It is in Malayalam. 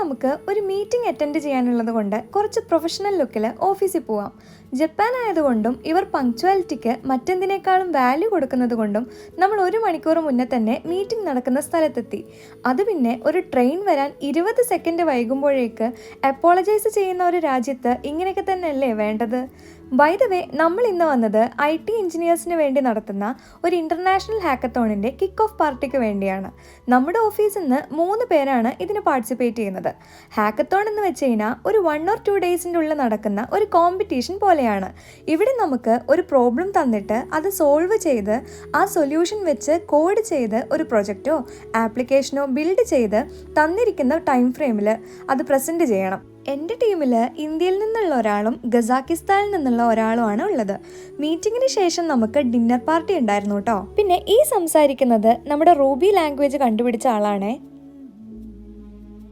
നമുക്ക് ഒരു മീറ്റിംഗ് അറ്റൻഡ് ചെയ്യാനുള്ളത് കൊണ്ട് കുറച്ച് പ്രൊഫഷണൽ ലുക്കിൽ ഓഫീസിൽ പോവാം. ജപ്പാൻ ആയതുകൊണ്ടും ഇവർ പങ്ക്ച്വാലിറ്റിക്ക് മറ്റെന്തിനേക്കാളും വാല്യൂ കൊടുക്കുന്നത് കൊണ്ടും നമ്മൾ 1 മണിക്കൂർ മുന്നേ തന്നെ മീറ്റിംഗ് നടക്കുന്ന സ്ഥലത്തെത്തി. അത് പിന്നെ ഒരു ട്രെയിൻ വരാൻ 20 സെക്കൻഡ് വൈകുമ്പോഴേക്ക് അപ്പോളജൈസ് ചെയ്യുന്ന ഒരു രാജ്യത്ത് ഇങ്ങനെയൊക്കെ തന്നെയല്ലേ വേണ്ടത്? ബൈ ദ വേ, നമ്മൾ ഇന്ന് വന്നത് IT എഞ്ചിനീയേഴ്സിന് വേണ്ടി നടത്തുന്ന ഒരു ഇൻ്റർനാഷണൽ ഹാക്കത്തോണിൻ്റെ കിക്ക് ഓഫ് പാർട്ടിക്ക് വേണ്ടിയാണ്. നമ്മുടെ ഓഫീസിൽ നിന്ന് 3 പേരാണ് ഇതിന് പാർട്ടിസിപ്പേറ്റ് ചെയ്യുന്നത്. ഹാക്കത്തോൺ എന്ന് വെച്ച് കഴിഞ്ഞാൽ ഒരു 1 or 2 ഡേയ്സിൻ്റെ ഉള്ളിൽ നടക്കുന്ന ഒരു കോമ്പറ്റീഷൻ പോലെയാണ്. ഇവിടെ നമുക്ക് ഒരു പ്രോബ്ലം തന്നിട്ട് അത് സോൾവ് ചെയ്ത് ആ സൊല്യൂഷൻ വെച്ച് കോഡ് ചെയ്ത് ഒരു പ്രൊജക്റ്റോ ആപ്ലിക്കേഷനോ ബിൽഡ് ചെയ്ത് തന്നിരിക്കുന്ന ടൈം ഫ്രെയിമിൽ അത് പ്രസൻറ്റ് ചെയ്യണം. എൻ്റെ ടീമിൽ ഇന്ത്യയിൽ നിന്നുള്ള ഒരാളും ഗസാക്കിസ്ഥാനിൽ നിന്നുള്ള ഒരാളുമാണ് ഉള്ളത്. മീറ്റിങ്ങിന് ശേഷം നമുക്ക് ഡിന്നർ പാർട്ടി ഉണ്ടായിരുന്നു കേട്ടോ. പിന്നെ ഈ സംസാരിക്കുന്നത് നമ്മുടെ റൂബി ലാംഗ്വേജ് കണ്ടുപിടിച്ച ആളാണേ.